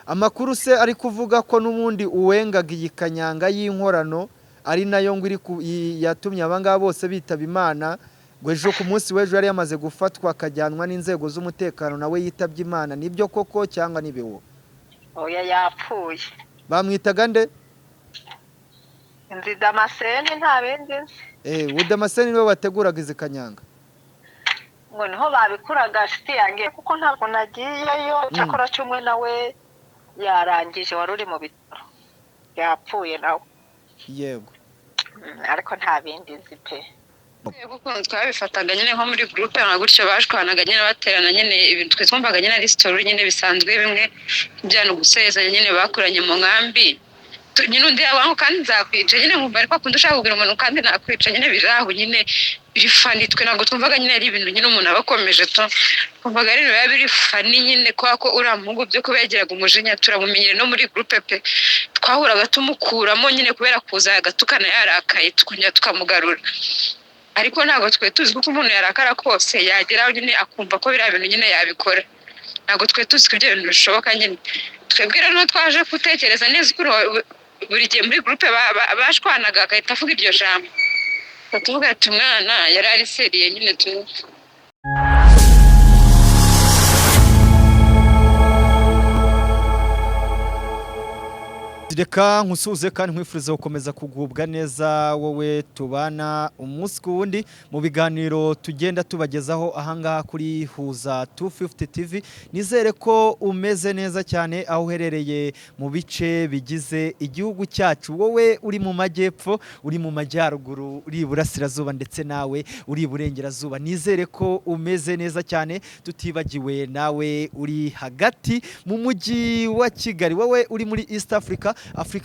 amakuru se ari kuvuga ko n'ubundi uwengaga iyi kanyanga y'inkorano ari nayo ngo yatumye abangaba bose bitaba Imana ngo ejo ku munsi w'ejo yari yamaze gufatwa akajyanwa n'inzego z'umutekano nawe yitabye Imana nibyo koko cyangwa nibewo? Oya yapfuye. Bamwitaga nde? Nzi Damascene nta bindi nzi. Damascene niwe wateguraga izi kanyanga? Ngo niho babikuraga shiti yange kuko ntabwo nagiyeyo cyakora cyumwe nawe yarangije wari uri mu bitaro yapfuye nawe. Yego. Ariko nta bindi nzi pe. Kuko twabifataga nyine nko muri groupe na gutyo bashwanaga nyine baterana nyine ibintu twe twumvaga nyine ari story nyine bisanzwe bimwe byano gusezanya nyine bakuranye mu nkambi nyine undi yabaho kandi nzakwica nyine nkumva ariko kundusha kugira umuntu kandi nakwica nyine biraho nyine bifani twe nago twumvaga nyine ari ibintu nyine umuntu abakomeje to kumvaga ari biba biri fani nyine ko uramugo byo kubegeraga umujinya turamumenyere no muri groupe pe twahuraga tumukuramo nyine kubera kuza agatukana yarakaye tukunya tukamugarura ariko ntago twe tuzi ko umuntu yarakara kose yageraho nyine akumva ko bira bintu nyine yabikora ntago twe tuzi ko ibyo bintu bishoboka nyine twebwira no twaje gutekereza neza ko buri gihe muri groupe bashwanaga agahita avuga iryo jambo tuvuga ati umwana yari ari seriye nyine tu reka nkusuze kandi nkwifuriza gukomeza kugubwa neza wowe tubana umunsi ku wundi mu biganiro tugenda tubagezaho ahangaha kuri Huza 250 TV. Nizere ko umeze neza cyane aho uherereye mu bice bigize igihugu cyacu, wowe uri mu majyepfo, uri mu majyaruguru, uri iburasirazuba ndetse nawe uri iburengerazuba. Nizere ko umeze neza cyane, tutibagiwe nawe uri hagati mu mujyi wa Kigali, wowe uri muri East Africa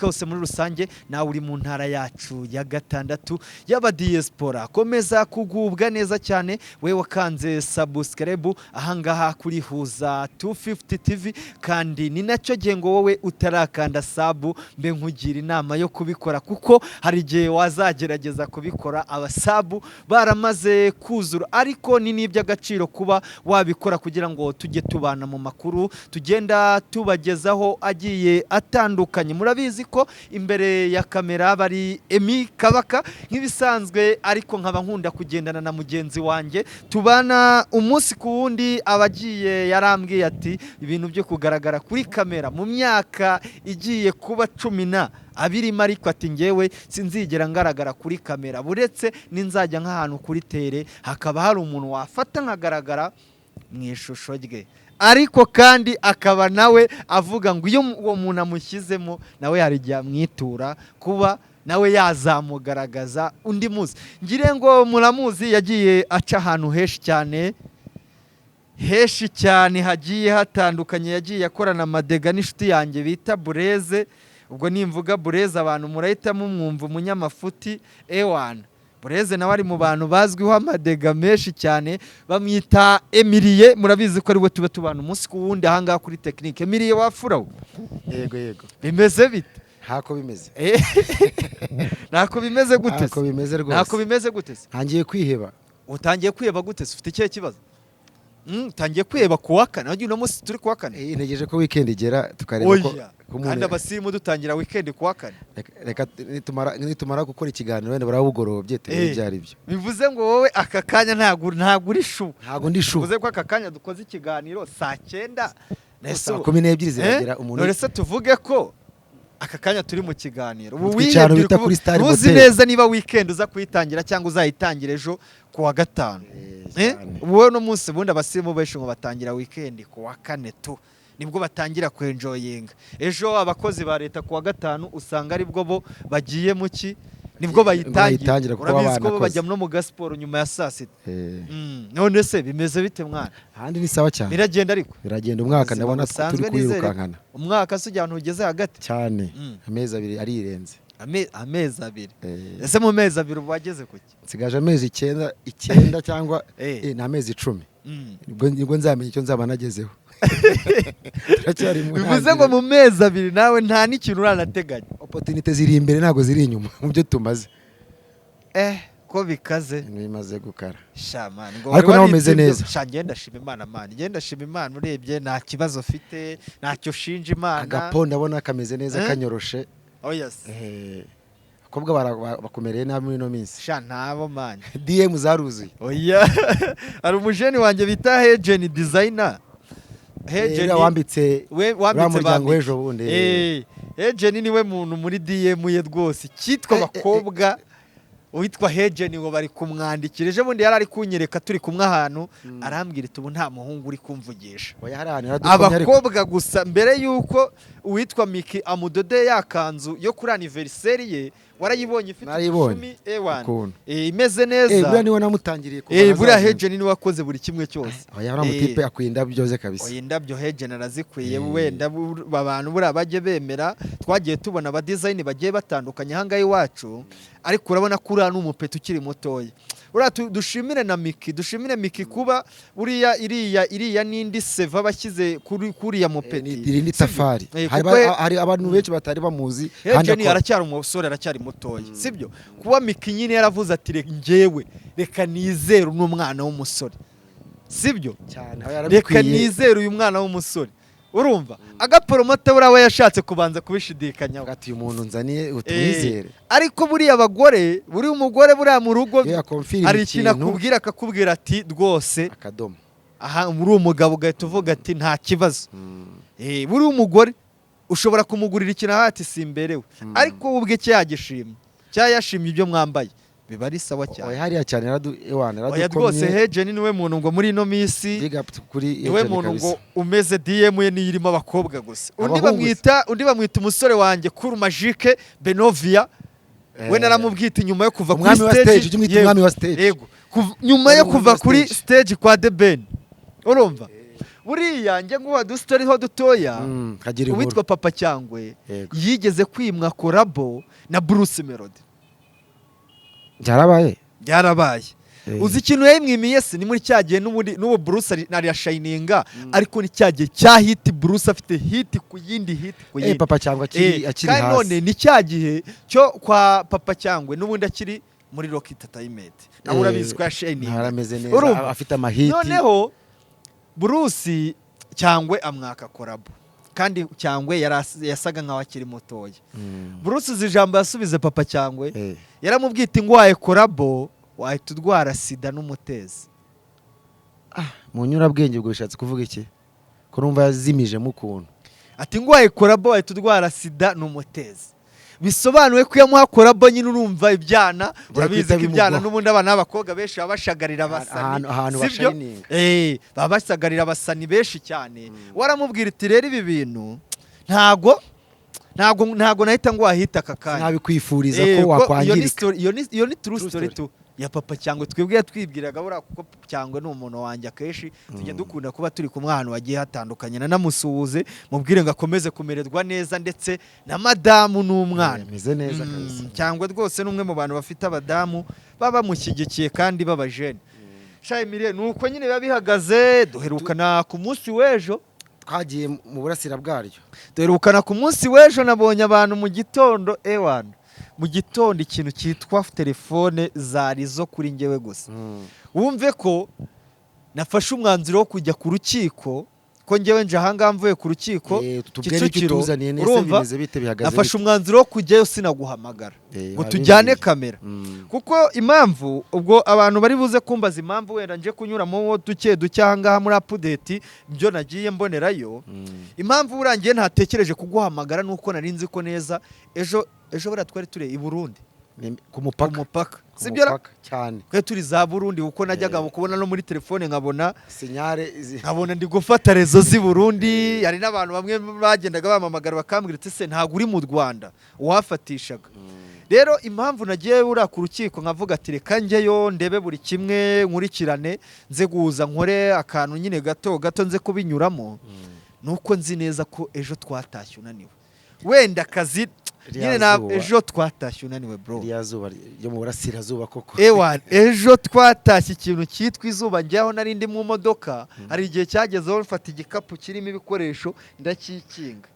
hose muri rusange, nawe uri mu ntara yacu ya gatandatu y'aba diaspora. Komeza kugubwa neza cyane wewe wakanze subscribe ahangaha kuri Huza 250 TV, kandi ni nacyo gengo wowe utarakanda sub mbe nkugira inama yo kubikora, kuko hari igihe wazagerageza kubikora abasabu baramaze kuzura, ariko ni n'iby'agaciro kuba wabikora kugira ngo tujye tubana mu makuru tugenda tubagezaho agiye atandukanye. Murabizi ko imbere ya kamera bari Emi Kabaka nk'ibisanzwe, ariko nkaba nkunda kugendana na mugenzi wanjye tubana umunsi ku wundi. Abagiye yarambwiye ati ibintu byo kugaragara kuri kamera mu myaka igiye kuba 12 ariko ati ngewe sinzigera ngaragara kuri kamera, buretse ninzajya nk'ahantu kuri tere hakaba hari umuntu wafata nkagaragara mu ishusho rye, ariko kandi akaba nawe avuga ngo iyo uwo muntu amushyizemo nawe hari igihe amwitura kuba nawe yazamugaragaza undi muzi. Ngire ngo muramuzi, yagiye aca ahantu heshi cyane hagiye hatandukanye, yagiye akorana amadega n'inshuti yanjye bita Bureze. Ubwo nimvuga Bureze abantu murahita mumwumva umunyamafuti Ewana. Bureze nawe ari mu bantu bazwiho amadega menshi cyane, bamwita Emilie. Murabizi ko ari we tuba tubana umunsi ku wundi ahangaha kuri tekinike. Emilie wafuraho? Yego. Bimeze bite? Ntako bimeze. Ntako bimeze gute? Ntako bimeze rwose. Ntako bimeze gute? Ntangiye kwiheba. Utangiye kwiheba gute? Ufite ikihe kibazo? Utangiye kwiheba kuwa kane, nagiye uno munsi turi kuwa kane. Ntegereje ko weekend igera tukareba ko kandi abasimu dutangira weekend kuwa kane. Reka nitumara gukora ikiganiro wenda barabugorobye byari byo. Bivuze ngo wowe aka kanya ntago uri shu. Ntago ndi shu. Bivuze ko aka kanya dukoze ikiganiro saa 9 saa 12 ziragera umuntu. None se tuvuge ko aka kanya turi mu kiganiro. Ubu bita kuri Star Motel. Uzi neza niba weekend uza kuyitangira cyangwa uzayitangira ejo kuwa gatanu. Wowe no munsi bundi abasimu benshi ngo batangira weekend kuwa kane tu nibwo batangira kwenjoyinga. Ejo abakozi ba leta kuwa gatanu usanga ari bwo bo bagiye mu ki nibwo bayitangira. Urabizi ko bajya no mu gasport nyuma ya saa 6. None se bimeze bite mwana? Handi ni sawa cyane. Biragenda ariko. Biragenda umwaka ndabona turi kwirukankana. Umwaka se ujyana ugeze hagati cyane. Amezi 2 arirenze. Amezi 2. Ese mu mezi 2 ubageze kuki? Nsigaje amezi 9 cyangwa na amezi 10. Nibwo nzamenya icyo nzaba nagezeho. Bivuze ngo mu mezi 2 nawe nta n'ikintu uranateganya. Opportunity ziri imbere ntago ziri inyuma mu byo tumaze. ko bikaze bimaze gukara shaman ariko nawe umeze neza ngenda shima Imana man ngenda shima Imana urebye nta kibazo ufite ntacyo shinja Imana agapo ndabona kameze neza kanyoroshe oh yes akobwa bakomereye nabi muri no minsi sha ntabo man DM zaruzuye oya ari umujeni wanje bita Hegen designer Hegen wambitse wambitse wejo bundi Hegen niwe muntu muri DM ye rwose kitwa bakobwa witwa Hegen ngo bari kumwandikira ejo bundi yari ari kunyereka turi kumwe ahantu arambwira iti ubu nta muhungu uri kumvugisha abakobwa gusa mbere yuko uwitwa Miki amudode yakanzu yo kuri anniversaire ye warayibonye ifite 10 ewan imeze neza buriya niwe namutangiriye ko buriya Hegen niwe wakoze buri kimwe cyose oya ramutipe akwinda byoze kabisa oya indabyo Hegen arazikwiye wenda abantu buriya baje bemera twagiye tubona aba design bagiye batandukanye hanga iwacu ariko urabona kuri n'umupeta ukiri mutoya ura dushimire na Miki dushimire Miki kuba buriya iriya nindi seva bashyize kuri ya mupeti irindi tafari hari abantu benshi batari bamuzi kandi aracyari umusore aracyari mutoya sibyo kuba Miki nyine yaravuze ati ngewe reka nizere n'umwana w'umusore sibyo reka nizere uyu mwana w'umusore urumva agaporomota buriya we yashatse kubanza kubishidikanyaho ati uyu muntu nzaniye utumwizere ariko buriya abagore buri umugore buriya mu rugo hari ikintu akubwira akakubwira ati rwose akadomo aha muri uwo mugabo ugahita uvuga ati nta kibazo buri umugore ushobora kumugurira ikintu ati simberewe ariko ubwe cyagishimye cyayashimye ibyo mwambaye biba ari sawa cyane oya hariya cyane oya rwose Hegen niwe muntu ngo muri ino minsi niwe muntu ngo umeze DM ye niyirimo abakobwa gusa undi bamwita umusore wanjye Cool Magique Benovia we naramubwita inyuma yo kuva kuri stage umwami wa stage yego nyuma yo kuva kuri stage kwa The Ben urumva buriya njye nguwa du story ho dutoya uwitwa Papa Cyangwe yigeze kwimwa collabo na Bruce Melody byarabaye uzi ikintu yayimwimiye se ni muri cyagiye n'ubu Bruce ari yashininga ariko ni cyagiye cya hit Bruce afite hit ku yindi hit ku yindi Papa Cyangwe akiri hasi none ni cyagihe cyo kwa Papa Cyangwe n'ubundi akiri muri Rock Entertainment nawe urabizi ko yashininga arameze neza afite amahiti noneho Bruce Cyangwe amwaka collabo kandi Cyangwe yasaga nkaho akiri mutoya Bruce zijambo yasubize Papa Cyangwe yaramubwita ingwaye collabo wahita udwara sida n'umutezi mu nyurabwenge ubwo bishatse kuvuga iki ko numva yazimijemo ukuntu ati ingwaye collabo wahita udwara sida n'umutezi bisobanuye ko yamuha collabo nyine urumva ibyana urabizi ko ibyana n'ubundi abana b'abakobwa benshi babashagarira abasani sibyo babashagarira abasani benshi cyane waramubwira iti rero ibi bintu ntago nahita ngo wahita aka kanya nabikwifuriza ko wakwangirika iyo ni true story tu ya Papa Cyangwe twebwe twibwiraga buriya kuko Cyangwe ni umuntu wanjye akenshi tujya dukunda kuba turi kumwe ahantu wagiye hatandukanye namusuhuze mubwire ngo akomeze kumererwa neza ndetse na madamu n'umwana meze neza kabisa Cyangwe rwose n'umwe mu bantu bafite abadamu baba bamushyigikiye kandi babajene Shaimire nuko nyine biba bihagaze duherukana ku munsi w'ejo twagiye mu burasira bwaryo duherukana ku munsi w'ejo nabonye abantu mu gitondo ewan mu gitondo ikintu cyitwa telefone zari zo kuri ngewe gusa wumve ko nafashe umwanzuro wo kujya ku rukiko ko ngewe nje ahangaha mvuye ku rukiko Kicukiro urumva nafashe umwanzuro wo kujyayo sinaguhamagara ngo tujyane kamera kuko impamvu ubwo abantu bari buze kumbaza impamvu wenda nje kunyuramo duke ahangaha muri update byo nagiye mbonerayo impamvu urangiye ntatekereje kuguhamagara nuko nari nzi ko neza ejo buriya twari turi i Burundi ku mupaka sibyo cyane twe turi za Burundi uko najyaga kubona no muri telefone nkabona sinyare nkabona ndi gufata rezo z'i Burundi hari n'abantu bamwe bagendaga bamamagara bakambwira ati se ntago uri mu Rwanda uwafatishaga rero impamvu nagiye buriya ku rukiko nkavuga ati reka njyeyo ndebe buri kimwe nkurikirane nze guhuza nkore akantu nyine gato nze kubinyuramo nuko nzi neza ko ejo twatashye unaniwe wenda akazi nyine na ejo twatashye unaniwe bro iriya zuba ryo mu burasirazuba koko ejo twatashye ikintu cyitwa izuba njyaho nari ndi mu modoka hari igihe cyagezeho mfata igikapu kirimo ibikoresho ndakikinga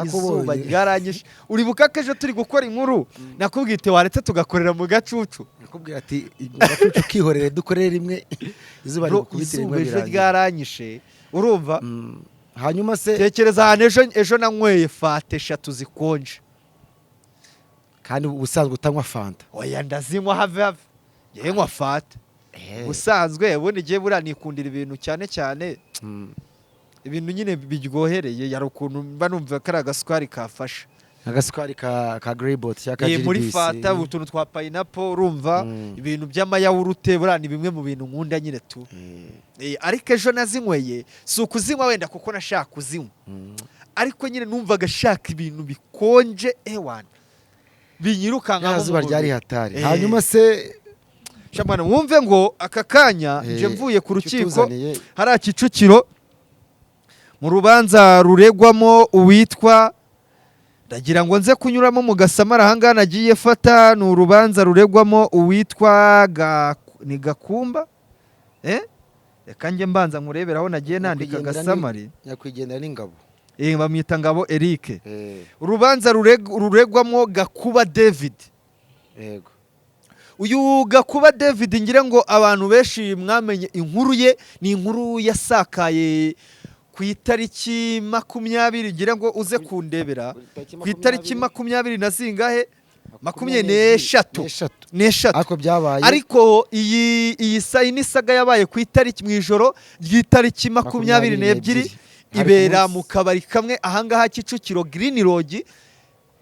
izuba ryaranyishe uribuka ko ejo turi gukora inkuru nakubwite waretse tugakorera mu gacucu nakubwira ati mu gacucu kihorere dukorere rimwe izuba rigukubitira rimwe ejo ryaranyishe urumva hanyuma se tekereza ahantu ejo nanyweye fanta 3 zikonje kandi ubusanzwe utanywa fanta oya ndazinywa have yewe nywa fanta ubusanzwe ubundi giye buranikundira ibintu cyane cyane ibintu nyine biryohereye yari ukuntu mba numva kari agasukari kafasha agasukari ka Greybot cyaka Gilbis muri fanta utuntu twa pineapple urumva ibintu by'amayawurute burani bimwe mu bintu nkunda nyine tu ariko ejo nazinyweye si ukuzinywa wenda kuko nashaka kuzinywa ariko nyine numvaga shaka ibintu bikonje ewana binyirukanka zuba ryari hatari hanyuma se shamana wumve ngo aka kanya nje mvuye ku rukiko hari Kicukiro mu rubanza ruregwamo uwitwa ndagira ngo nze kunyuramo mu Gasamara hanga nagiye fata ni urubanza ruregwamo uwitwa ni Gakumba reka nge mbanza nkureberaho nagiye nandika Gasamari nyakwigendera n'ingabo bamwita Ngabo Eric urubanza ruregwamo Gakuba David yego uyu Gakuba David ngira ngo abantu benshi mwamenye inkuru ye ni inkuru yasakaye ku itariki 20 ngira ngo uze kundebera ku itariki 20 na zingahe 24 ariko byabaye ariko iyi sayini saga yabaye ku itariki mu ijoro ry'itariki 22 ibera mu kabari kamwe ahangaha Kicukiro Green Lodge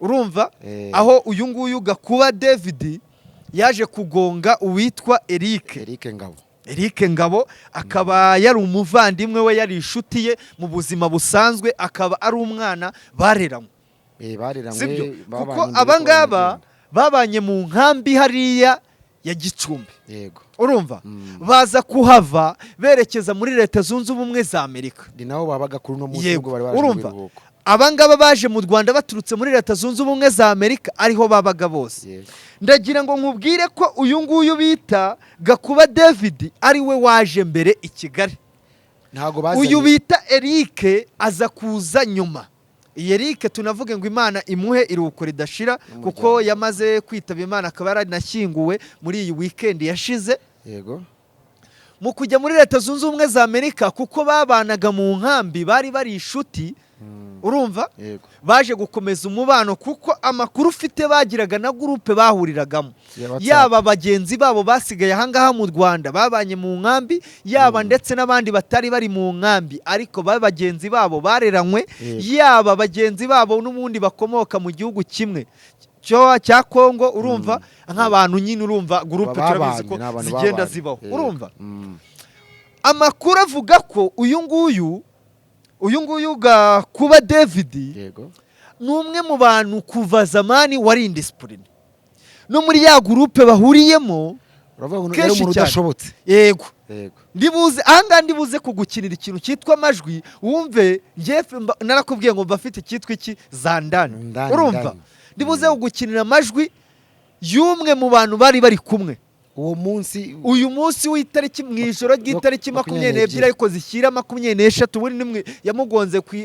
urumva aho uyu nguyu Gakuba David yaje kugonga uwitwa Eric Ngabo akaba yari umuvandimwe we yari inshuti ye mu buzima busanzwe akaba ari umwana bareranywe sibyo kuko abangaba babanye mu nkambi hariya ya Gicumbi yego urumva baza kuhava berekeza muri Leta Zunze Ubumwe za Amerika ni naho babaga kuri no munsi ngo bari urumva abangaba baje mu Rwanda baturutse muri Leta Zunze Ubumwe za Amerika ariho babaga bose ndagira ngo nkubwire ko uyu nguyu bita Gakuba David ari we waje mbere i Kigali uyu bita Eric aza kuza nyuma Eric tunavuge ngo Imana imuhe iruko ridashira kuko yamaze kwitaba Imana akaba yaranashyinguwe muri iyi weekend yashize yego mu kujya muri Leta Zunze Ubumwe za Amerika kuko babanaga mu nkambi bari inshuti urumva baje gukomeza umubano kuko amakuru ufite bagiraga na groupe bahuriragamo yaba bagenzi babo basigaye ahangaha mu Rwanda babanye mu nkambi yaba ndetse n'abandi batari bari mu nkambi ariko bagenzi babo bareranywe yaba bagenzi babo n'ubundi bakomoka mu gihugu kimwe cya Kongo urumva nk'abantu nyine urumva groupe turabizi ko zigenda zibaho urumva amakuru avuga ko uyu nguyu Gakuba David ni umwe mu bantu kuva zamani wari indiscipline no muri ya groupe bahuriyemo kenshi cyane yego ndibuze ahanga ndibuze kugukinira ikintu cyitwa amajwi wumve Jeff narakubwiye ngo bafite cyitwa iki zandani urumva ndibuze kugukinira amajwi y'umwe mu bantu bari kumwe uyu munsi w'itariki mu ijoro ry'itariki 22 ariko zishyira 23 ubundi nimwe yamugonze ku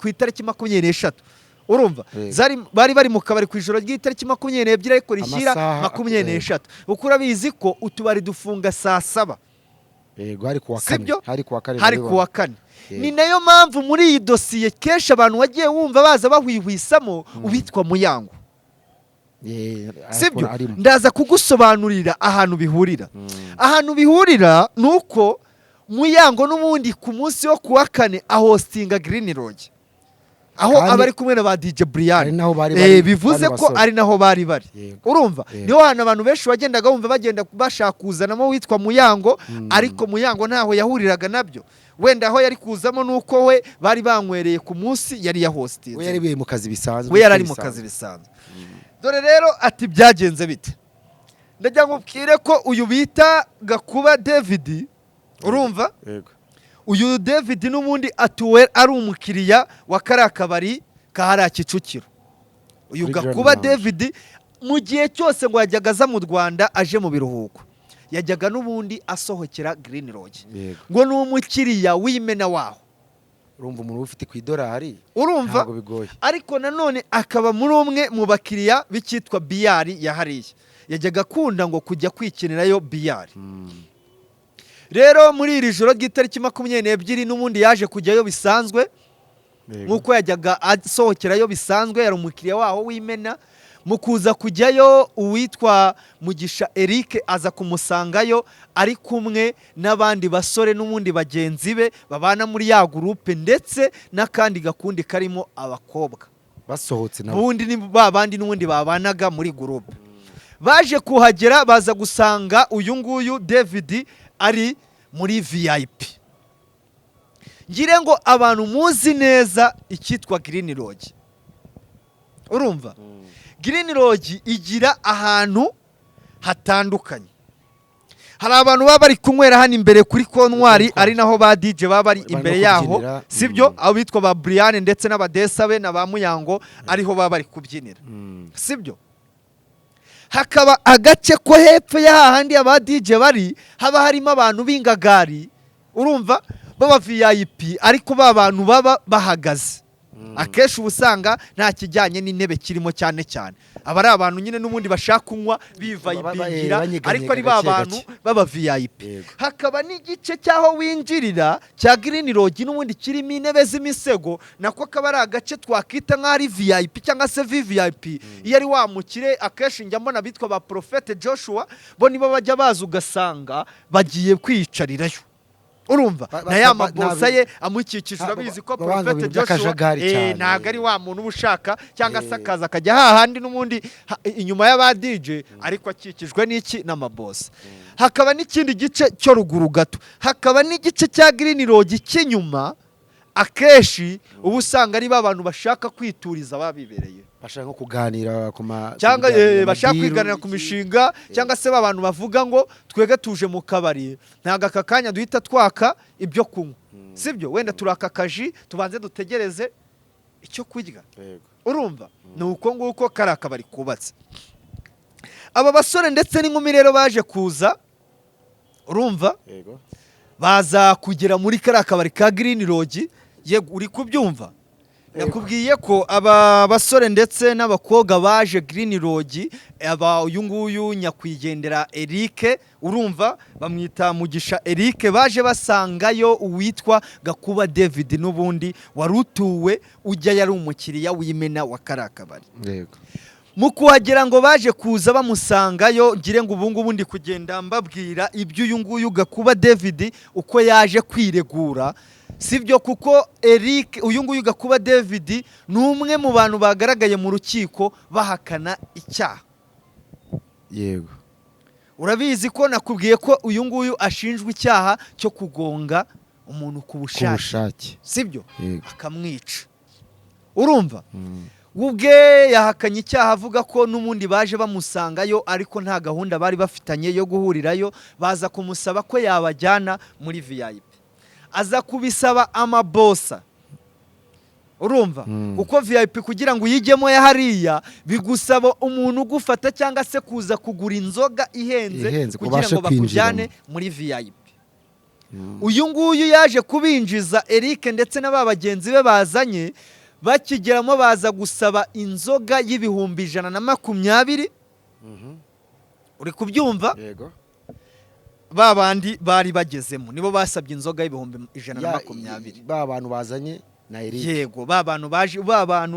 itariki 23 urumva bari mu kabari ku ijoro ry'itariki 22 ariko rishyira 23 uko urabizi ko utubari dufunga saa 7 yego hari kuwa kane ni nayo mpamvu muri iyi dosiye kenshi abantu wagiye wumva baza bahwihwisamo ubitwa Muyango sibyo ndaza kugusobanurira ahantu bihurira nuko Muyango n'ubundi ku munsi wo kuwa kane ahostinga Green Lodge aho abari kumwe na ba DJ Brian bivuze ko ari naho bari urumva niho hano abantu benshi bagendaga bumva bagenda bashaka kuzanamo witwa Muyango ariko Muyango ntaho yahuriraga nabyo wenda aho yari kuzamo nuko we bari banywereye ku munsi yari yahostinze we yari mu kazi bisanzwe dore rero ati byagenze bite ndagira ngo ubwire ko uyu bita Gakuba David urumva uyu David n'ubundi atuwe ari umukiriya wa kariya kabari kahari Kicukiro uyu Gakuba David mu gihe cyose ngo yajyaga aza mu Rwanda aje mu biruhuko yajyaga n'ubundi asohokera Green Lodge ngo ni umukiriya w'imena waho urumva umuntu ufite ku idolari urumva ntabwo bigoye ariko nanone akaba muri umwe mu bakiriya b'icyitwa biyari yahariye yajyaga akunda ngo kujya kwikinirayo biyari rero muri iri joro ry'itariki 22 n'ubundi yaje kujyayo bisanzwe nk'uko yajyaga asohokerayo bisanzwe yari umukiriya waho w'imena mu kuza kujyayo uwitwa Mugisha Eric aza kumusangayo ari kumwe n'abandi basore n'ubundi bagenzi be babana muri ya groupe ndetse n'akandi gakundi karimo abakobwa basohotse nabo ubundi ni babandi n'ubundi babanaga muri groupe baje kuhagera baza gusanga uyu nguyu David ari muri VIP ngire ngo abantu muzi neza icyitwa Green Lodge urumva Green Lodge igira ahantu hatandukanye hari abantu baba bari kunywera hano imbere kuri kontwari ari naho ba DJ baba bari imbere yaho sibyo abo bitwa ba Brian ndetse n'abadesabe na ba Muyango ariho baba bari kubyinira sibyo hakaba agace ko hepfo y'ahandi aba DJ bari haba harimo abantu b'ingagari urumva baba VIP ariko ba bantu baba bahagaze akeshi ubusanga nta kijyanye n'intebe kirimo cyane cyane aba ari abantu nyine n'ubundi bashaka kunywa bivayibingira ariko ari ba bantu baba VIP hakaba n'igice cyaho winjirira cya Green Lodge n'ubundi kirimo intebe z'imisego nako kaba ari agace twakita nk'ari VIP cyangwa se VVIP iyo ari wamukire akeshi njya mbona bitwa ba Prophet Joshua bo nibo bajya baza ugasanga bagiye kwiyicarirayo urumva na ya mabosa ye amukikije urabizi ko Prophet Joshua ntago ari wa muntu ubushaka cyangwa se akaza akajya hahandi n'ubundi inyuma y'aba DJ ariko akikijwe n'iki n'amabosa hakaba n'ikindi gice cyo ruguru gato hakaba n'igice cya Green Lodge cy'inyuma akeshi ubu usanga ari abantu bashaka kwituriza babibereye bashaka kuganira cyangwa bashaka kwiganira ku mishinga cyangwa se abantu bavuga ngo twege tuje mu kabari ntago aka kanya duhita twaka ibyo kunywa sibyo wenda turaka kaji tubanze dutegereze icyo kurya urumva nuko nguko kari akabari kubatse aba basore ndetse n'inkumi rero baje kuza urumva baza kugera muri kari akabari ka Green Lodge yego uri kubyumva nakubwiye ko aba basore ndetse n'abakobwa baje Green Lodge aba uyu nguyu nyakwigendera Eric urumva bamwita Mugisha Eric baje basangayo uwitwa Gakuba David n'ubundi warutuwe ujya yari umukiriya w'imena wa karakabari yego mu kuhagera ngo baje kuza bamusangayo ngire ngo ubungubu ndi kugenda mbabwira ibyo uyu nguyu Gakuba David uko yaje kwiregura sibyo kuko Eric uyu nguyu Gakuba David ni umwe mu bantu bagaragaye mu rukiko bahakana icyaha yego urabizi ko nakubwiye ko uyu nguyu ashinjwa icyaha cyo kugonga umuntu ku bushake sibyo akamwica urumva ubwe yahakanye icyaha avuga ko n'umundi baje bamusangayo ariko nta gahunda bari bafitanye yo guhurirayo baza kumusaba ko yabajyana muri VIP aza kubisaba amabosa urumva uko VIP kugira ngo uyijyemo ya hariya bigusaba umuntu ugufata cyangwa se kuza kugura inzoga ihenze kugira ngo bakujyane muri VIP uyu nguyu yaje kubinjiza Eric ndetse n'aba bagenzi be bazanye bakigeramo baza gusaba inzoga y'ibihumbi 120 uri kubyumva yego babandi bari bagezemo nibo basabye inzoga y'ibihumbi 120 babantu bazanye na Eric yego babantu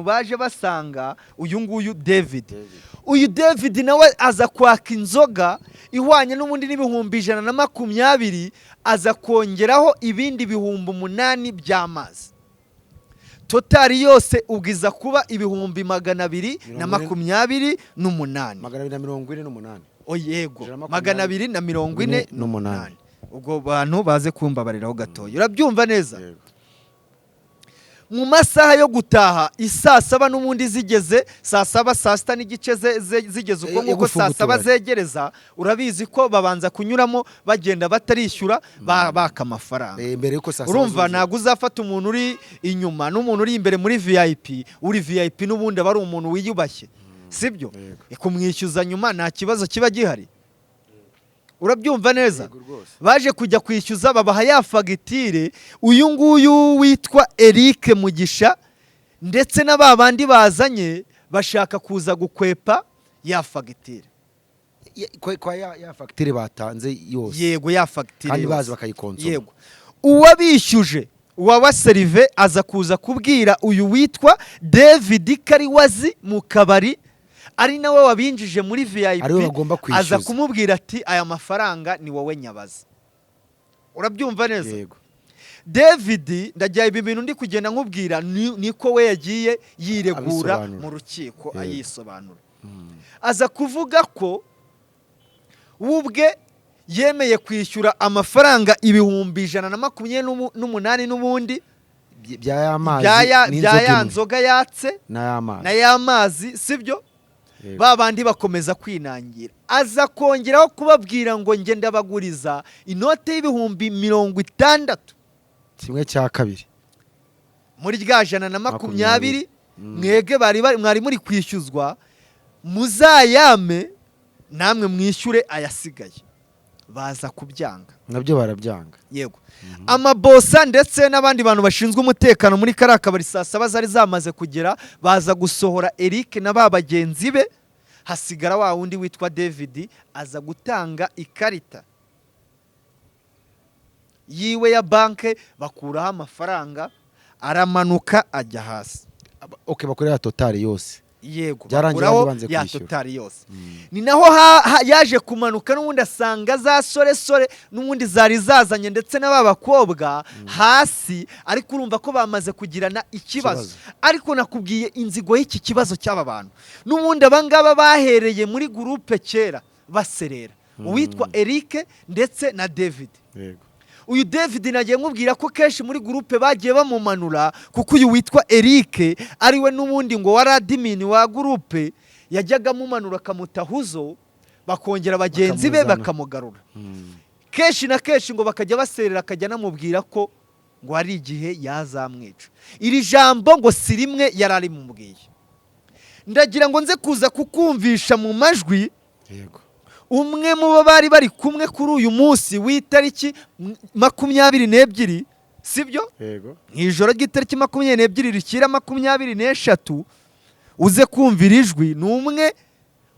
baje basanga uyu nguyu David uyu David nawe aza kwaka inzoga ihwanye n'ubundi n'ibihumbi 120 aza kongeraho ibindi bihumbi 8 by'amazi totali yose ubwiza kuba ibihumbi 228 248 yego 248 ubwo bantu baze kumbabariraho gatoya urabyumva neza mu masaha yo gutaha isaa 7 n'ubundi zigeze saa 7 saa 6 n'igice zigeze uko nguko saa 7 zegereza urabizi ko babanza kunyuramo bagenda batarishyura baka amafaranga mbere yuko saa 7 urumva nago uzafata umuntu uri inyuma n'umuntu uri imbere muri VIP uri VIP n'ubundi aba ari umuntu wiyubashye sibyo kumwishyuza nyuma nta kibazo kiba gihari urabyumva neza Yego rwose. baje kujya kwishyuza babaha ya fagitire uyu nguyu witwa Eric Mugisha ndetse na ba bandi bazanye bashaka kuza gukwepa ya fagitire Kwa ya fagitire batanze yose yego ya fagitire kandi yose. bazi bakayikonsoma. Yego uwabishyuje uwabaserive aza kuza kubwira uyu witwa David Kariwazi mu kabari ari nawe wabinjije muri VIP ariwe bagomba kwishyuza. aza kumubwira ati aya mafaranga ni wowe nyabaza. Urabyumva neza? Yego. David ndagiye ibi bintu ndi kugenda nkubwira niko we yagiye yiregura Abisobanura. mu rukiko Yego. ayisobanura. Aza kuvuga ko ubwe yemeye kwishyura amafaranga 128 n'ubundi bya y'amazi bya ya nzoga yatse na y'amazi sibyo babandi bakomeza kwinangira. Aza kongeraho kubabwira ngo nge ndabaguriza inote y'ibihumbi 60 kimwe cya kabiri muri rya 120 mwege mwari muri kwishyuzwa muzayame namwe mwishyure ayasigaye. Baza kubyanga nabyo barabyanga. yego amabosa ndetse n'abandi bantu bashinzwe umutekano muri kariya kabari saa 7 zari zamaze kugera baza gusohora Eric na ba bagenzi be hasigara wa wundi witwa David aza gutanga ikarita yiwe ya banke bakuraho amafaranga aramanuka ajya hasi. Okay, bakorera totali yose. Yego bakuraho ya totali yose. Ni naho yaje kumanuka n'ubundi asanga za sore n'ubundi zari zazanye ndetse n'aba bakobwa hasi ariko urumva ko bamaze kugirana ikibazo. Ariko nakubwiye inzigo y'iki kibazo cy'aba bantu n'ubundi abangaba bahereye muri groupe kera baserera uwitwa Eric ndetse na David. Yego. Uyu David nagiye nkubwira ko keshi muri groupe bagiye bamumanura kuko uyu witwa Eric ariwe n'ubundi ngo wari admin wa groupe yajyaga mumanura kamutahuzo bakongera bagenzi be bakamugarura. Keshi na keshi ngo bakajya baserera akajya namubwira ko ngo ari igihe yazamwica. Iri jambo ngo si rimwe yarari mumubwiye. Ndagira ngo nze kuza kukumvisha mu majwi. Yego. Umwe mu bari bari kumwe kuri uyu munsi w'itariki 22 sibyo? Yego. Nk'ijoro ry'itariki 22 rikira 23 uze kumvira ijwi n'umwe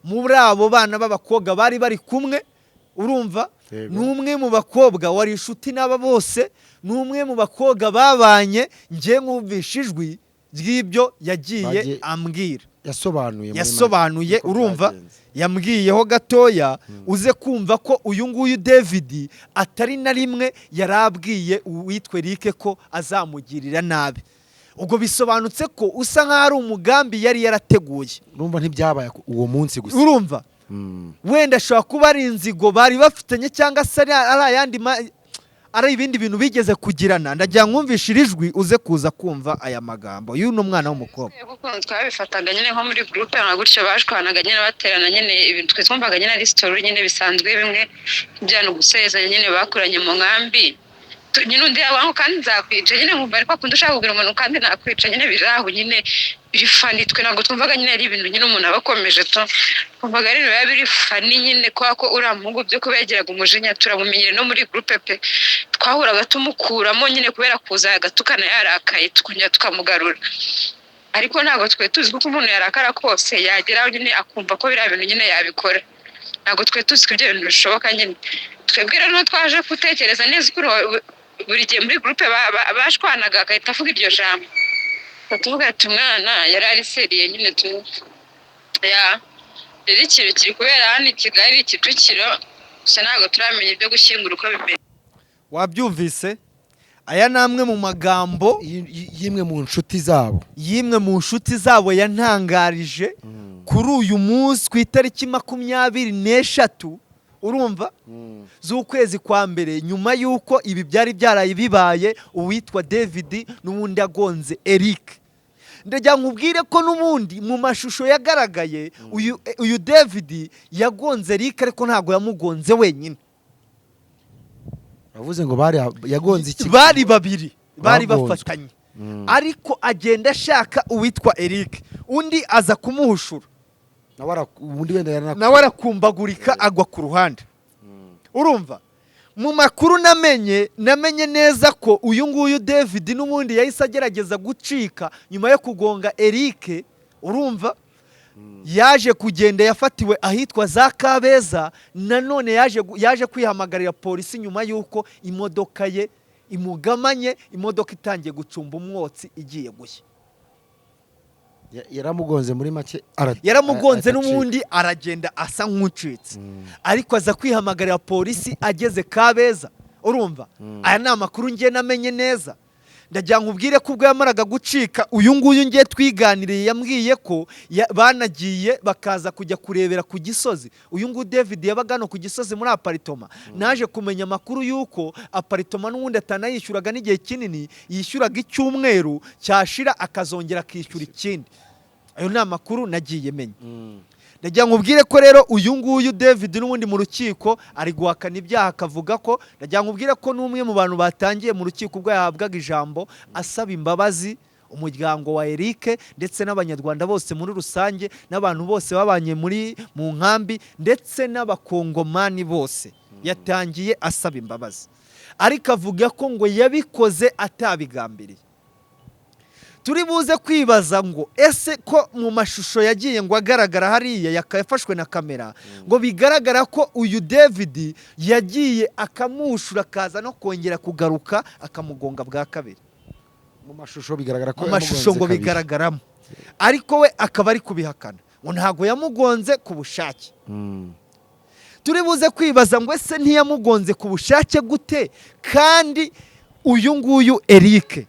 muri abo bana b'abakobwa bari bari kumwe urumva n'umwe mu bakobwa wari inshuti n'aba bose n'umwe mu bakobwa babanye ngiye nkumvisha ijwi ry'ibyo yagiye ambwira yasobanuye urumva yambwiyeho gatoya uze kumva ko uyu nguyu David atari na rimwe yarabwiye uwitwe Eric ko azamugirira nabi. Ubwo bisobanutse ko usa nkaho ari umugambi yari yarateguye. Urumva ntibyabaye uwo munsi gusa. Urumva wenda ashobora kuba ari inzigo bari bafitanye cyangwa se ari ayandi ari ibindi bintu bigeze kugirana. Ndagira nkumvisha ijwi uze kuza kumva aya magambo y'uno mwana w'umukobwa. Twabifataga nyine nko muri groupe na gutyo bashwanaga nyine baterana nyine ibintu twe twumvaga nyine ari story nyine bisanzwe bimwe byano gusezanya nyine bakuranye mu nkambi. Nyine undi abantu kandi nzakwica nyine nkumva ariko akunda ushaka kugira umuntu kandi nakwica nyine biraho nyine birifanditwe ntabwo twumvaga nyine ari ibintu nyine umuntu abakomeje to twumvaga ari biba biri fani nyine kwa ko uramugo byo kubegeraga umujinya turamumenyere no muri groupe pe twahuraga tumukuramo nyine kubera kuza agatukana yarakaye tukongera tukamugarura ariko ntabwo twe tuzi ko umuntu yarakara kose yageraho nyine akumva ko bira bintu nyine yabikora ntabwo twe tuzi ko ibyo bintu bishoboka nyine twebwira no twaje gutekereza neza ko buri gihe muri groupe bashwanaga agahita avuga iryo jambo tuvuga ati umwana yari ari seriye nyine tu ya rero ikintu kiri kubera hano i Kigali Kicukiro gusa ntabwo turamenya ibyo gushyingura uko bimeze. Wabyumvise? Aya namwe mu magambo yimwe mu nshuti zabo yantangarije kuri uyu munsi ku itariki 23 urumva z'ukwezi kwa mbere nyuma yuko ibi byari byaraye bibaye uwitwa David n'ubundi agonze Eric. Ndagira nkubwire ko n'ubundi mu mashusho yagaragaye uyu David yagonze Eric ariko ntago yamugonze wenyine. Bavuze ngo yagonze iki? Bari babiri bari bafatanye ariko agenda ashaka uwitwa Eric undi aza kumuhushura nawe arakumbagurika agwa ku ruhande. urumva mu makuru namenye neza ko uyu nguyu David n'ubundi yahise agerageza gucika nyuma yo kugonga Eric, urumva yaje kugenda yafatiwe ahitwa za Kabeza, nanone yaje kwihamagarira polisi nyuma y'uko imodoka ye imugamanye, imodoka itangiye gucumba umwotsi igiye gushya. Yaramugonze muri make, yaramugonze n'ubundi aragenda asa nk'ucitse, ariko aza kwihamagarira polisi ageze Kabeza, urumva aya ni amakuru ngiye namenye neza. Ndagira nkubwire ko ubwo yamaraga gucika uyu nguyu ngiye twiganiriye yambwiye ko banagiye bakaza kujya kurebera ku Gisozi. Uyu nguyu David yabaga no ku Gisozi muri aparitoma. Naje kumenya amakuru yuko aparitoma n'ubundi atanayishyuraga n'igihe kinini, yishyuraga icyumweru cyashira akazongera akishyura ikindi. Ayo ni amakuru nagiye menya. Ndagira nkubwire ko rero uyu nguyu David n'ubundi mu rukiko ari guhakana ibyaha, akavuga ko, ndagira nkubwire ko n'umwe mu bantu batangiye mu rukiko ubwo yahabwaga ijambo asaba imbabazi umuryango wa Eric ndetse n'abanyarwanda bose muri rusange, n'abantu bose babanye mu nkambi ndetse n'abakongomani bose, yatangiye asaba imbabazi, ariko avuga ko ngo yabikoze atabigambiriye. Turi buze kwibaza ngo ese ko mu mashusho yagiye ngo agaragara hariya yakafashwe na kamera, ngo bigaragara ko uyu David yagiye akamushura akaza no kongera kugaruka akamugonga bwa kabiri. Mu mashusho bigaragara ko mu mashusho ngo bigaragaramo, ariko we akaba ari kubihakana ngo ntago yamugonze ku bushake. Turi buze kwibaza ngo ese ntiyamugonze ku bushake gute, kandi uyu nguyu Eric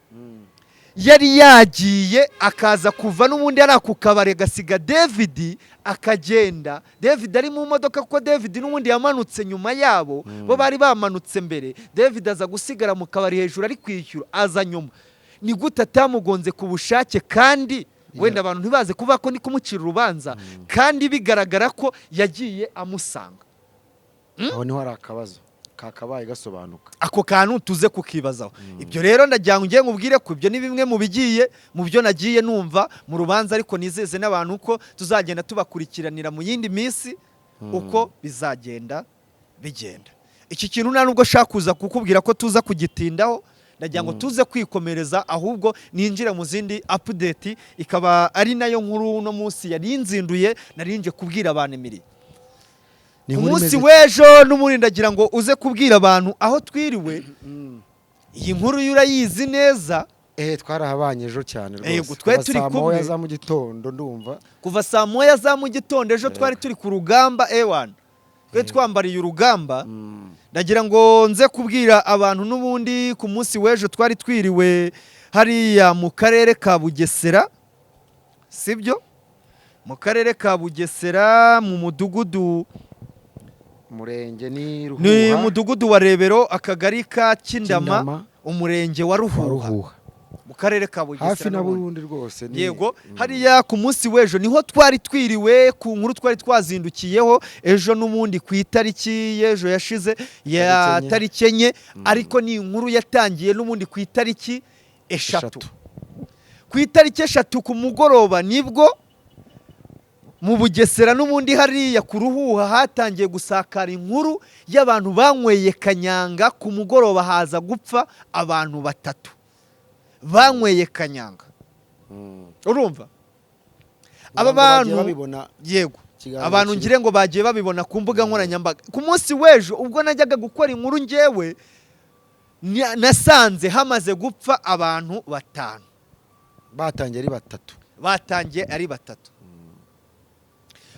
yari yagiye akaza kuva n'ubundi ari ku kabare gasiga David akagenda. David ari mu modoka kuko David n'ubundi yamanutse nyuma yabo, bo bari bamanutse mbere, David aza gusigara mu kabari hejuru ari kwishyura, aza nyuma. Ni gute atamugonze ku bushake kandi wenda abantu ntibaze kuvuga ko ni kumucira urubanza, kandi bigaragara ko yagiye amusanga? Aho niho hari akabazo kakabaye gasobanuka. Ako kantu tuze kukibazaho. Ibyo rero ndagira ngo ngiye nkubwire ko ibyo ni bimwe mu bigiye mu byo nagiye numva mu rubanza, ariko nizeze n'abantu ko tuzagenda tubakurikiranira mu yindi minsi uko bizagenda bigenda. Iki kintu nta nubwo shaka kuza kukubwira ko tuza kugitindaho, ndagira ngo tuze kwikomereza, ahubwo ninjira mu zindi update, ikaba ari nayo nkuru no munsi yari nzinduye narinje kubwira abantu emiri. Umunsi w'ejo n'ubundi ndagira ngo uze kubwira abantu aho twiriwe. Iyi nkuru yurayizi neza. Twarahabanye ejo cyane rwose. Yego, twari turi kumwe saa 9 za mu gitondo, ndumva kuva saa 9 za mu gitondo ejo twari turi ku rugamba ewan. Twe twambariye urugamba. Ndagira ngo nze kubwira abantu n'ubundi ku munsi w'ejo twari twiriwe hariya mu karere ka Bugesera, sibyo? Mu karere ka Bugesera mu mudugudu umurenge ni Ruhuha, ni mudugudu wa Rebero, akagari ka Kindama, umurenge wa Ruhuha, mu karere ka Bugesera, hafi na Burundi rwose. Yego, hariya ku munsi w'ejo niho twari twiriwe, ku nkuru twari twazindukiyeho ejo n'ubundi ku itariki y'ejo yashize ya tariki enye, ariko ni inkuru yatangiye n'ubundi ku itariki 3. Ku itariki 3 ku mugoroba nibwo mu Bugesera n'ubundi hariya ku Ruhuha hatangiye gusakara inkuru y'abantu banyweye kanyanga. Ku mugoroba haza gupfa abantu 3 banyweye kanyanga, urumva? Aba bantu yego, abantu ngire ngo bagiye babibona ku mbuga nkoranyambaga. Ku munsi w'ejo ubwo najyaga gukora inkuru ngewe nasanze hamaze gupfa abantu 5. Batangiye ari 3.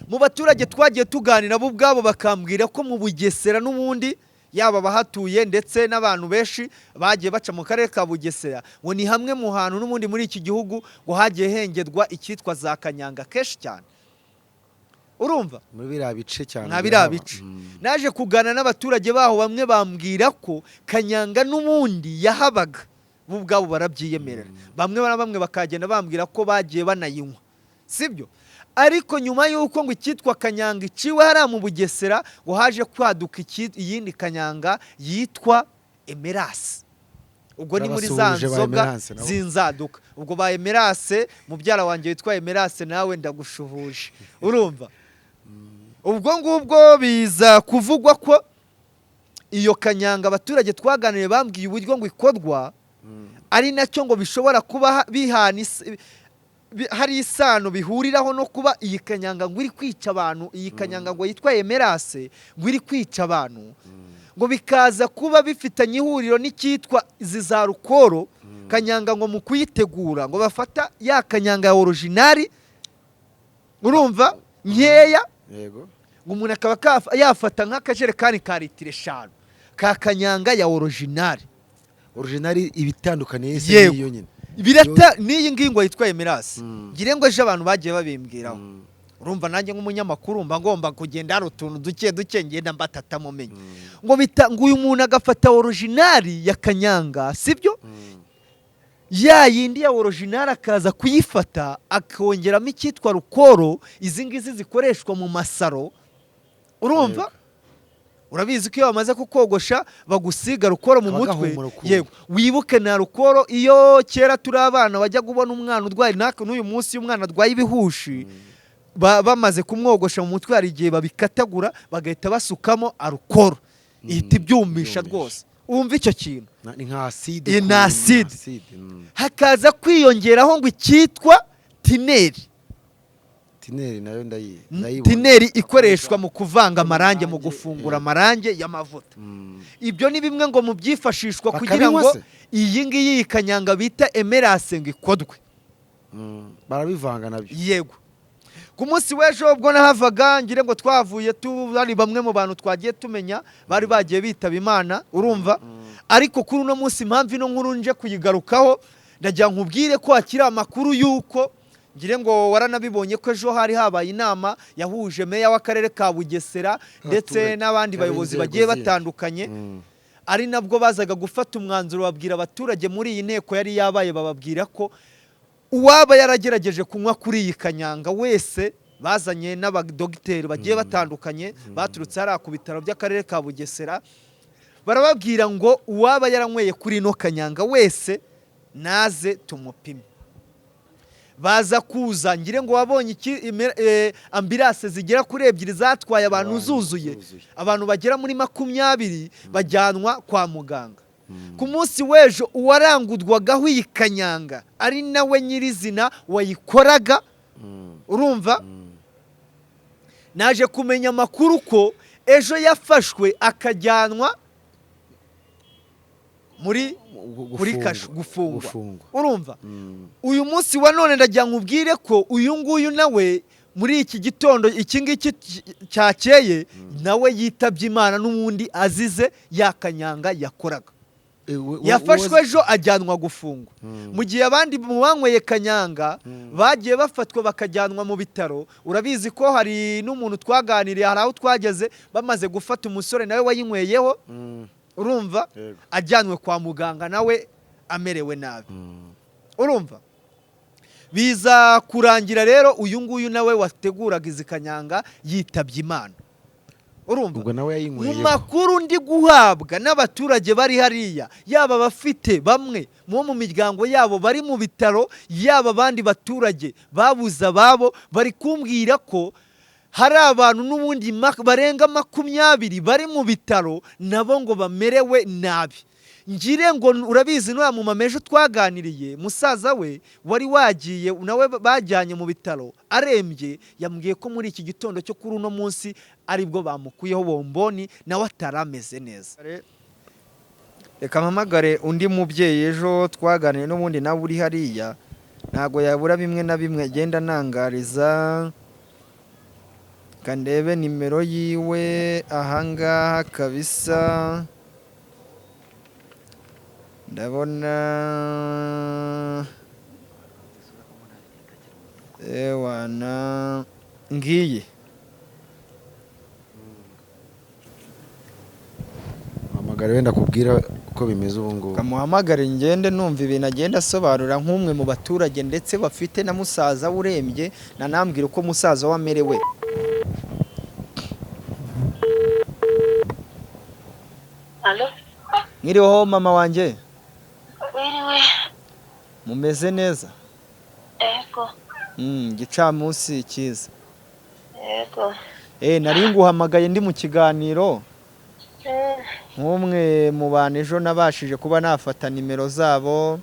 Mu baturage twagiye tuganira bo ubwabo bakambwira ko mu Bugesera n'ubundi yaba bahatuye ndetse n'abantu benshi bagiye baca mu karere ka Bugesera, ngo ni hamwe mu hantu n'ubundi muri iki gihugu ngo hagiye hengedwa icyitwa za kanyanga keshi cyane, urumva? Muri biriya bice cyane. Nta biriya bice. Naje kugana n'abaturage baho, bamwe bambwira ko kanyanga n'ubundi yahabaga, bo ubwabo barabyiyemerera. Bamwe bakagenda bambwira ko bagiye banayinywa, sibyo? Ariko nyuma y'uko ngo icyitwa kanyanga iciwe hariya mu Bugesera, ngo haje kwaduka iyindi kanyanga yitwa Emerase. Ubwo ni muri za nzoga zinzaduka. Ubwo ba Emerase, mubyara wanjye witwa Emerase, nawe ndagushuhuje, urumva? Ubwo ngubwo biza kuvugwa ko iyo kanyanga abaturage twaganiriye bambwiye uburyo ngo ikorwa ari nacyo ngo bishobora kuba bihana hari isano bihuriraho no kuba iyi kanyanga ngo iri kwica abantu, iyi kanyanga ngo yitwa emerase ngo iri kwica abantu, ngo bikaza kuba bifitanye ihuriro n'icyitwa izi za rukoro kanyanga, ngo mu kuyitegura ngo bafata ya kanyanga ya originari, urumva nkeya, yego, ngo umuntu akaba yafata nk'akajerekani ka litiro 5 ka kanyanga ya originari ibitandukanye y'iyo nyine birata n'iyi ngingo yitwa emerase. ngire ngo ejo abantu bagiye babimbwiraho, urumva nanjye nk'umunyamakuru mba ngomba kugenda hari utuntu duke ngenda mbatata mumenye, ngo uyu muntu agafata originari ya kanyanga, sibyo, ya yindi ya originari akaza kuyifata akongeramo icyitwa rukoro, izi ngizi zikoreshwa mu masaro, urumva urabizi ko iyo bamaze kukogosha bagusiga rukoro mu mutwe. Yego, wibuke na rukoro iyo kera turi abana wajya kubona umwana urwaye, n'uyu munsi umwana arwaye ibihushi bamaze kumwogosha mu mutwe hari igihe babikatagura bagahita basukamo arukoro ihita ibyumisha rwose. Wumva icyo kintu ni nka acide, na acide hakaza kwiyongeraho ngo icyitwa tineri. Tineri nayo ndayibona. Tineri ikoreshwa mu kuvanga amarange, mu gufungura amarange y'amavuta. Ibyo ni bimwe ngo mu byifashishwa kugira ngo iyi ngiyi kanyanga bita emerase ngo ikodwe. Barabivanga nabyo. Yego, ku munsi w'ejo ubwo nahavaga ngire ngo twavuye ari bamwe mu bantu twagiye tumenya bari bagiye bitaba Imana, urumva, ariko kuri uno munsi impamvu ino nkuru nje kuyigarukaho ndagira nkubwire ko hakiri amakuru y'uko ngire ngo waranabibonye ko ejo hari habaye inama yahuje meya w'akarere ka Bugesera ndetse n'abandi bayobozi bagiye batandukanye, ari nabwo bazaga gufata umwanzuro babwira abaturage muri iyi nteko yari yabaye, bababwira ko uwaba yaragerageje kunywa kuri iyi kanyanga wese, bazanye n'abadogiteri bagiye batandukanye baturutse hariya ku bitaro by'akarere ka Bugesera, barababwira ngo uwaba yaranyweye kuri ino kanyanga wese naze tumupime. Baza kuza ngire ngo wabonye ambulance zigera kuri 2 zatwaye abantu zuzuye, abantu bagera muri 20 bajyanwa kwa muganga. Ku munsi w'ejo uwarangudwagaho iyi kanyanga ari nawe nyirizina wayikoraga, urumva, naje kumenya amakuru ko ejo yafashwe akajyanwa muri kasho gufungwa, urumva. Uyu munsi wa none ndagira nkubwire ko uyu nguyu nawe muri iki gitondo iki ngiki cyakeye nawe yitabye Imana n'ubundi azize ya kanyanga yakoraga. Yafashwe ejo ajyanwa gufungwa, mu gihe abandi mu banyweye kanyanga bagiye bafatwa bakajyanwa mu bitaro. Urabizi ko hari n'umuntu twaganiriye, hari aho twageze bamaze gufata umusore nawe wayinyweyeho, urumva, ajyanwe kwa muganga nawe amerewe nabi, urumva. Biza kurangira rero uyu nguyu nawe wateguraga izi kanyanga yitabye Imana, urumva. Mu makuru ndi guhabwa n'abaturage bari hariya, yaba bafite bamwe mu miryango yabo bari mu bitaro, yaba abandi baturage babuze ababo, bari kumbwira ko hari abantu n'ubundi barenga 20 bari mu bitaro nabo ngo bamerewe nabi. Ngire ngo urabizi no mu mamejo twaganiriye, musaza we wari wagiye nawe bajyanye mu bitaro arembye, yambwiye ko muri iki gitondo cyo kuri uno munsi aribwo bamukuyeho bomboni nawe atarameze neza. Reka mpamagare undi mubyeyi ejo twaganiriye n'ubundi nawe uri hariya, ntago yabura bimwe na bimwe agenda nangariza. Kandebe nimero yiwe ahangaha kabisa, ndabona ewana ngiye. Hamagara wenda kubwira uko bimeze ubu ngubu. Kamuhamagare ngende numva ibintu agenda asobanura nk'umwe mu baturage ndetse bafite na musaza urembye, na nambwira uko musaza wamerewe. Allo? Mwiriho mama wanje? Wiriwe. Mumeze neza? Ego. Gicamunsi cyiza. Ego. Nari nguhamagaye ndi mu kiganiro. nk'umwe mu bantu ejo nabashije kuba nafata nimero zabo,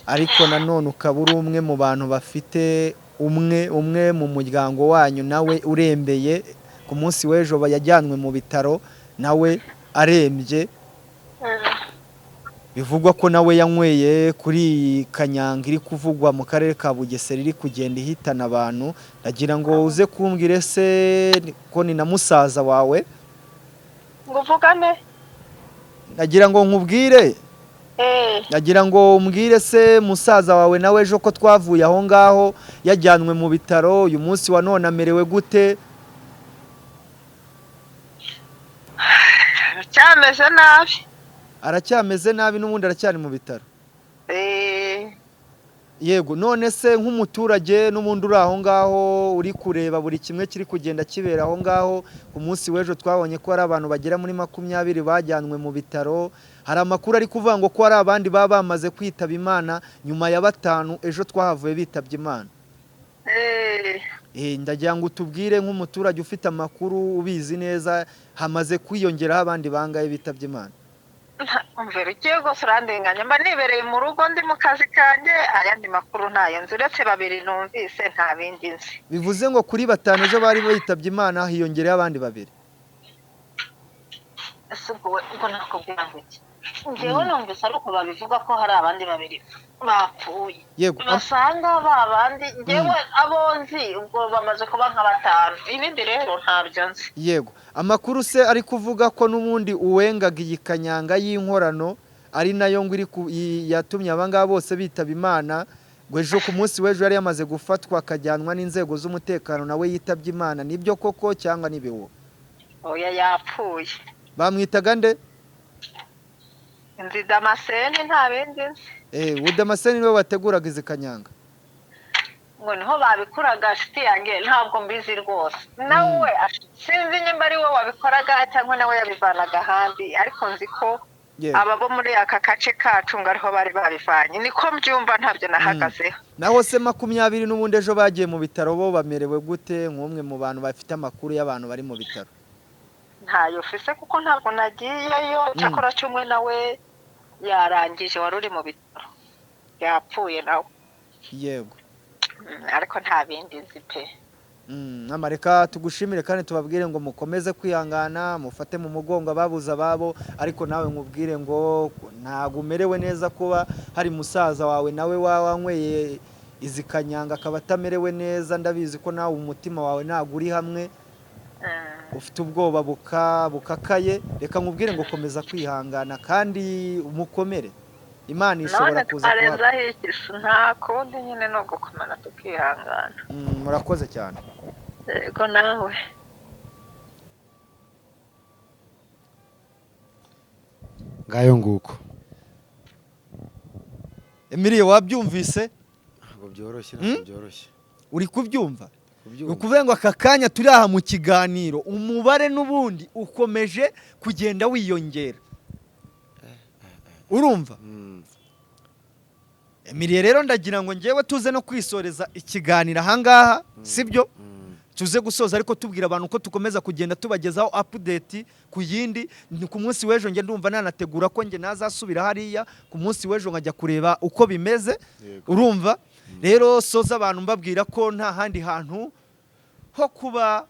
ariko nanone ukaba uri umwe mu bantu bafite umwe mu muryango wanyu nawe urembeye, ku munsi w'ejo yajyanwe mu bitaro nawe arembye, bivugwa ko nawe yanyweye kuri kanyanga iri kuvugwa mu karere ka Bugesera iri kugenda ihitana abantu. Ndagira ngo uze kumbwire se ko ni na musaza wawe. ngo uvugane Nagira ngo nkubwire, nagira ngo umbwire se musaza wawe nawe ejo ko twavuye aho ngaho yajyanwe mu bitaro, uyu munsi wa none amerewe gute? cyameze nabi. Aracyameze nabi n'ubundi aracyari mu bitaro. Yego, none se nk'umuturage n'ubundi uri aho ngaho uri kureba buri kimwe kiri kugenda kibera aho ngaho, ku munsi w'ejo twabonye ko hari abantu bagera muri 20 bajyanwe mu bitaro. Hari amakuru ari kuvuga ngo ko hari abandi baba bamaze kwitaba Imana nyuma ya 5 ejo twahavuye bitabye Imana. Ndagira ngo utubwire nk'umuturage ufite amakuru ubizi neza, hamaze kwiyongeraho abandi bangaye bitabye Imana. umvira ugiye rwose urandenganya, mba nibereye mu rugo ndi mu kazi kanjye, ayandi makuru ntayo nzi uretse 2 numvise, nta bindi nzi. Bivuze ngo kuri 5 ejo bari bitabye Imana hiyongereho abandi 2. ese ubwo nakubwira ngo iki? Njyewe numvise ari uko babivuga ko hari abandi 2 bapfuye. Yego, basanga babandi njyewe abonzi ubwo bamaze kuba nka 5, ibindi rero ntabyo nzi. Yego, amakuru se ari kuvuga ko n'ubundi uwengaga iyi kanyanga y'inkorano ari nayo ngo yatumye abangaba bose bitaba Imana, ngo ejo ku munsi w'ejo yari yamaze gufatwa akajyanwa n'inzego z'umutekano nawe yitabye Imana. Nibyo koko cyangwa nibiwo? Oya, yapfuye. Bamwitaga nde? Nzi Damascene, nta bindi nzi. Damascene niwe wateguraga izi kanyanga? ngo niho babikuraga shiti yanjye, ntabwo mbizi rwose. Nawe sinzi nyimba ari we wabikoraga cyangwa nawe yabivanaga ahandi, ariko nzi ko aba bo muri aka gace kacu ngo ariho bari babivanye, niko mbyumva, ntabyo nahagazeho. Naho se 20 n'ubundi ejo bagiye mu bitaro, bo bamerewe gute nk'umwe mu bantu bafite amakuru y'abantu bari mu bitaro? Ntayo ufise kuko ntabwo nagiyeyo, cyakora cyumwe nawe yarangije wari uri mu bitaro, yapfuye nawe. Yego, ariko nta bindi nzi pe. Amareka tugushimire kandi tubabwire ngo mukomeze kwihangana, mufate mu mugongo ababuza babo, ariko nawe nkubwire ngo ntago umerewe neza kuba hari musaza wawe nawe wanyweye izi kanyanga akaba atamerewe neza. Ndabizi ko nawe umutima wawe ntago uri hamwe, ufite ubwoba bukakaye. Reka nkubwire ngo komeza kwihangana kandi umukomere, Imana ishobora kuza kuba nta kundi nyine no gukomana tukihangana. Murakoze cyane. Yego nawe. Ngayo nguko. Emilie, wabyumvise? Ntabwo byoroshye. Uri kubyumva? Ukuvuga ngo aka kanya turi aha mu kiganiro, umubare n'ubundi ukomeje kugenda wiyongera. Urumva? Emilie rero ndagira ngo ngewe tuze no kwisoreza ikiganiro ahangaha, sibyo? Tuze gusoza ariko tubwira abantu ko tukomeza kugenda tubagezaho update ku yindi. Ku munsi w'ejo nge ndumva nanategura ko nge nazasubira hariya ku munsi w'ejo nkajya kureba uko bimeze. Urumva? Rero soza abantu mbabwira ko nta handi hantu ho kuba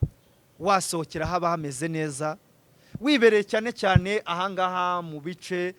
wasohokera haba hameze neza, wibereye cyane cyane ahangaha mu bice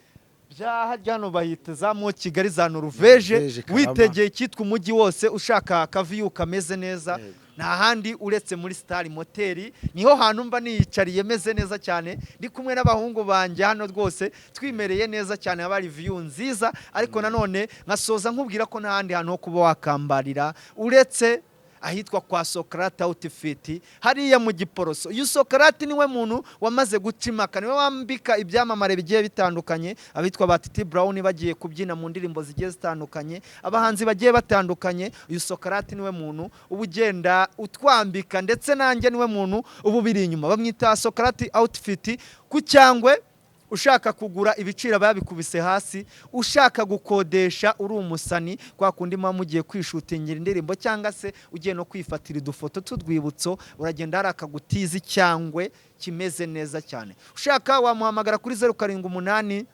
bya hano bahita za mu Kigali za Noruveje, witegeye cyitwa umujyi wose ushaka akaviyu kameze neza. Nta handi uretse muri Star Motel, niho hantu mba niyicariye meze neza cyane, ndi kumwe n'abahungu banjye hano rwose twimereye neza cyane, haba review nziza. Ariko nanone nkasoza nkubwira ko nta handi hantu ho kuba wakambarira uretse ahitwa kwa Socrate Outfit hariya mu Giporoso. Uyu Socrate niwe muntu wamaze gucimaka, niwe wambika ibyamamare bigiye bitandukanye, abitwa ba Titi Brown bagiye kubyina mu ndirimbo zigiye zitandukanye, abahanzi bagiye batandukanye. Uyu Socrate niwe muntu ubugenda utwambika, ndetse nanjye niwe muntu ubu biri inyuma. Bamwita Socrate Outfit ku Cyangwe ushaka kugura ibiciro babikubise hasi, ushaka gukodesha uri umusani kwa kundi mwa mugiye kwishutingira indirimbo cyangwa se ugiye no kwifatira udufoto tudwibutso, uragenda hari akagutizi cyangwe kimeze neza cyane. Ushaka wamuhamagara kuri 078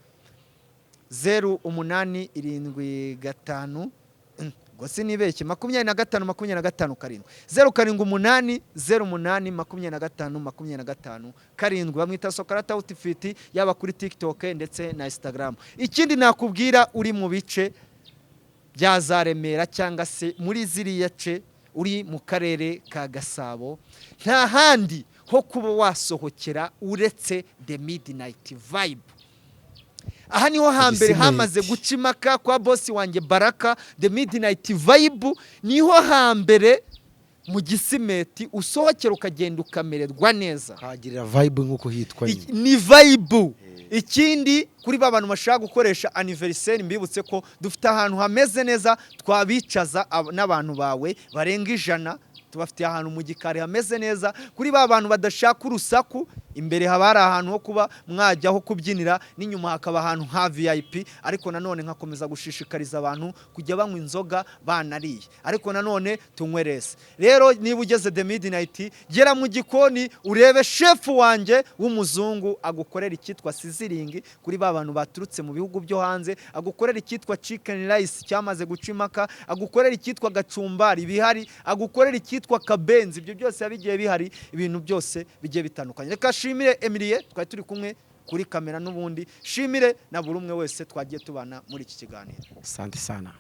0875 Gosi nibeshye 25 karindwi 078 08 karindwi. Bamwita Sokarata Outfit yaba kuri TikTok ndetse na Instagram. Ikindi nakubwira uri mu bice bya Zaremera cyangwa se muri ziriya ce uri mu karere ka Gasabo, nta handi ho kuba wasohokera uretse The Midnight Vibe. Aha niho hambere hamaze gucimaka kwa bosi wanjye Baraka. The Midnight Vibe niho hambere mu Gisimeti usohokera ukagenda ukamererwa neza, hagirira vibe nkuko hitwa ni vibe. Ikindi kuri babantu bashaka gukoresha anniversaire, mbibutse ko dufite ahantu hameze neza twabicaza n'abantu bawe barenga 100. Tubafitiye ahantu mu gikari hameze neza. Kuri babantu badashaka urusaku, imbere haba hari ahantu ho kuba mwajyaho kubyinira, n'inyuma hakaba ahantu ha VIP. Ariko nanone nkakomeza gushishikariza abantu kujya banywa inzoga banariye, ariko nanone tunywerese. Rero niba ugeze The Midnight, gera mu gikoni urebe chef wanjye w'umuzungu agukorera icyitwa sizzling. Kuri babantu baturutse mu bihugu byo hanze, agukorera icyitwa chicken rice cyamaze gucimaka, agukorera icyitwa gacumbari bihari, agukorera icyitwa kabenzi. Ibyo byose yabigiye bihari, ibintu byose bigiye bitandukanye. Reka shimire Emilie twari turi kumwe kuri kamera, n'ubundi shimire na buri umwe wese twagiye tubana muri iki kiganiro. Asante sana.